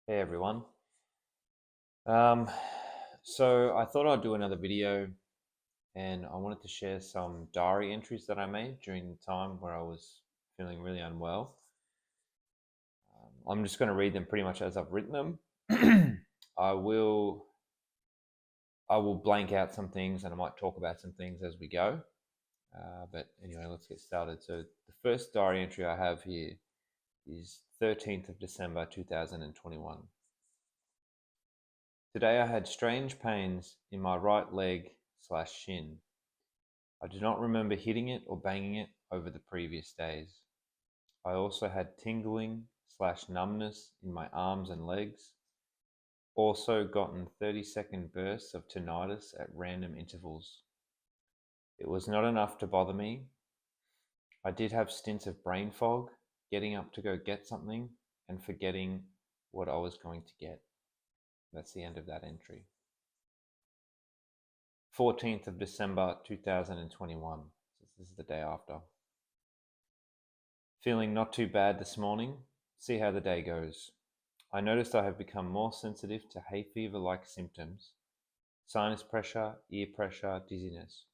Hey everyone. Um, so I thought I'd do another video and I wanted to share some diary entries that I made during the time where I was feeling really unwell. I'm just going to read them pretty much as I've written them. I will I will blank out some things and I might talk about some things as we go. But anyway, let's get started. So the first diary entry I have here is 13th of December 2021. Today I had strange pains in my right leg/shin. I do not remember hitting it or banging it over the previous days. I also had tingling/numbness in my arms and legs. Also gotten 30-second bursts of tinnitus at random intervals. It was not enough to bother me. I did have stints of brain fog, getting up to go get something and forgetting what I was going to get. That's the end of that entry. 14th of December 2021. So this is the day after. Feeling not too bad this morning. See how the day goes. I noticed I have become more sensitive to hay fever-like symptoms, sinus pressure, ear pressure, dizziness.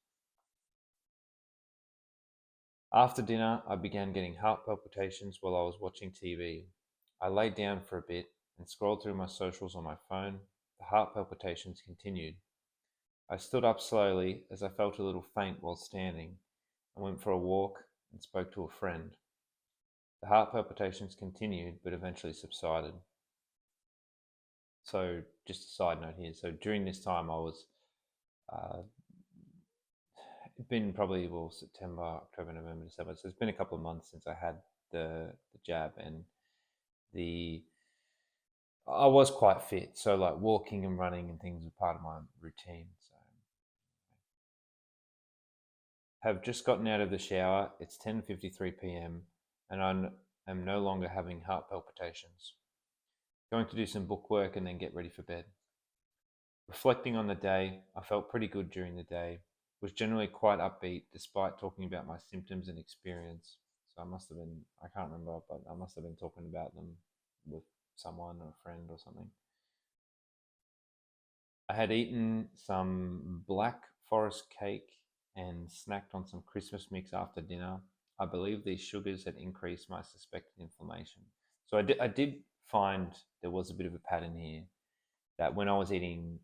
After dinner, I began getting heart palpitations while I was watching TV. I lay down for a bit and scrolled through my socials on my phone. The heart palpitations continued. I stood up slowly as I felt a little faint while standing. I went for a walk and spoke to a friend. The heart palpitations continued but eventually subsided. So, just a side note here. So, during this time, I was, uh, it's been probably, September, October, November, December. So, it's been a couple of months since I had the jab, and the I was quite fit. So, like walking and running and things were part of my routine. So, have just gotten out of the shower. It's 10:53 p.m. and I am no longer having heart palpitations. Going to do some bookwork and then get ready for bed. Reflecting on the day, I felt pretty good during the day, was generally quite upbeat despite talking about my symptoms and experience. So I can't remember, but I must have been talking about them with someone or a friend or something. I had eaten some black forest cake and snacked on some Christmas mix after dinner. I believe these sugars had increased my suspected inflammation. So I did find there was a bit of a pattern here that when I was eating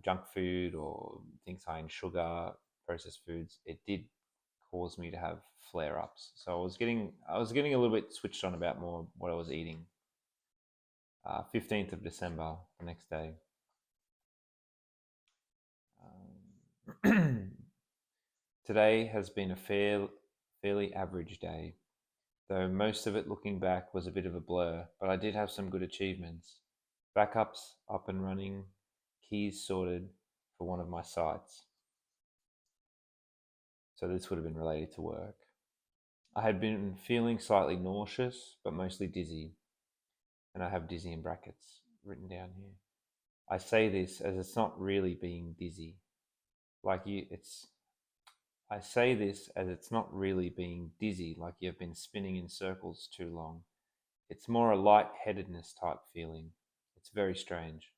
junk food or things high in sugar, processed foods, it did cause me to have flare ups. So I was getting a little bit switched on about more what I was eating. 15th of December, the next day. Today has been a fairly average day, though most of it looking back was a bit of a blur, but I did have some good achievements. Backups up and running, keys sorted for one of my sites. So this would have been related to work. I had been feeling slightly nauseous, but mostly dizzy, and I have dizzy in brackets written down here. I say this as it's not really being dizzy. Like you, it's I say this as it's not really being dizzy like you've been spinning in circles too long. It's more a light-headedness type feeling. It's very strange.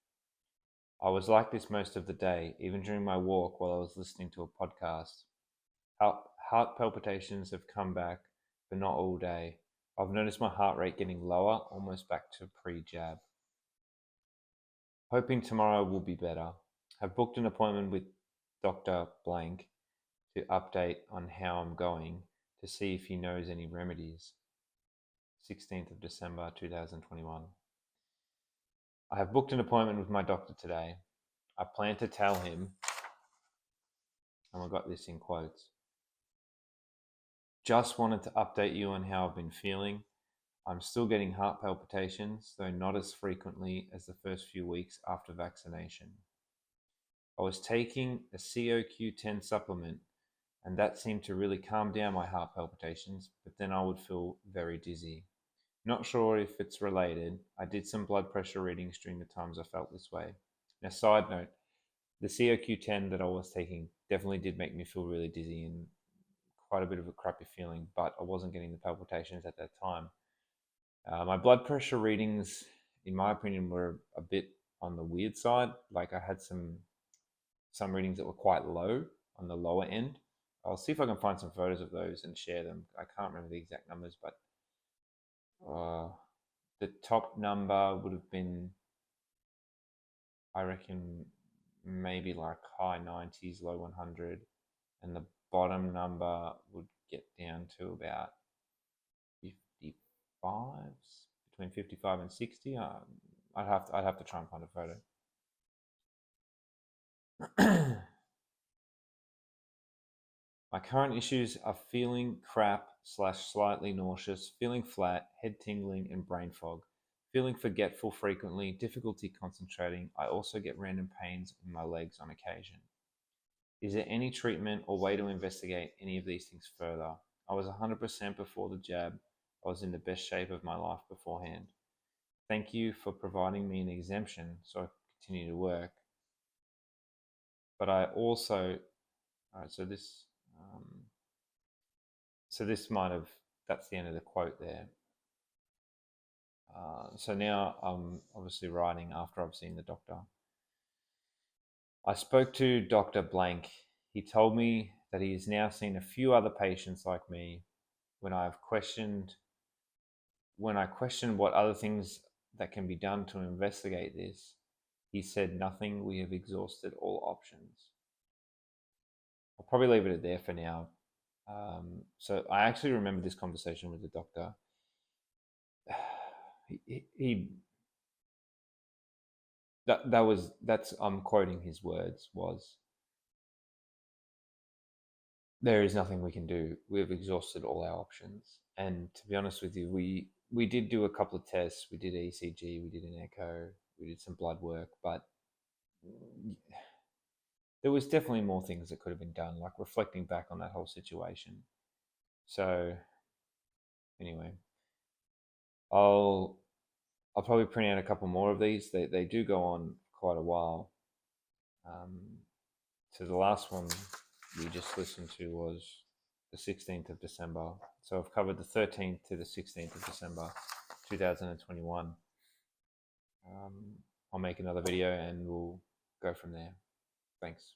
I was like this most of the day, even during my walk while I was listening to a podcast. Heart palpitations have come back, but not all day. I've noticed my heart rate getting lower, almost back to pre-jab. Hoping tomorrow will be better. Have booked an appointment with Dr. Blank to update on how I'm going to see if he knows any remedies. 16th of December 2021. I have booked an appointment with my doctor today. I plan to tell him, and I got this in quotes, just wanted to update you on how I've been feeling. I'm still getting heart palpitations, though not as frequently as the first few weeks after vaccination. I was taking a COQ10 supplement, and that seemed to really calm down my heart palpitations, but then I would feel very dizzy. Not sure if it's related. I did some blood pressure readings during the times I felt this way. Now, side note, the COQ10 that I was taking definitely did make me feel really dizzy and quite a bit of a crappy feeling, but I wasn't getting the palpitations at that time. My blood pressure readings in my opinion, were a bit on the weird side. Like I had some readings that were quite low on the lower end. I'll see if I can find some photos of those and share them. I can't remember the exact numbers, but the top number would have been, I reckon, maybe like high 90s, low 100, and the bottom number would get down to about 55s, between 55 and 60. I'd have to try and find a photo. My current issues are feeling crap / slightly nauseous, feeling flat, head tingling, and brain fog, feeling forgetful frequently, difficulty concentrating. I also get random pains in my legs on occasion. Is there any treatment or way to investigate any of these things further? I was 100% before the jab. I was in the best shape of my life beforehand. Thank you for providing me an exemption so I can continue to work. But I also, all right, so this might have, that's the end of the quote there. So now I'm obviously writing after I've seen the doctor. I spoke to Dr. Blank. He told me that he has now seen a few other patients like me. When I questioned what other things that can be done to investigate this, he said nothing. We have exhausted all options. I'll probably leave it at there for now. So I actually remember this conversation with the doctor. That's I'm quoting his words, was, there is nothing we can do. We've exhausted all our options. And to be honest with you, we did do a couple of tests. We did ECG, we did an echo, we did some blood work, but there was definitely more things that could have been done, like reflecting back on that whole situation. So anyway, I'll probably print out a couple more of these. They do go on quite a while. So the last one we just listened to was the 16th of December. So I've covered the 13th to the 16th of December, 2021. I'll make another video and we'll go from there. Thanks.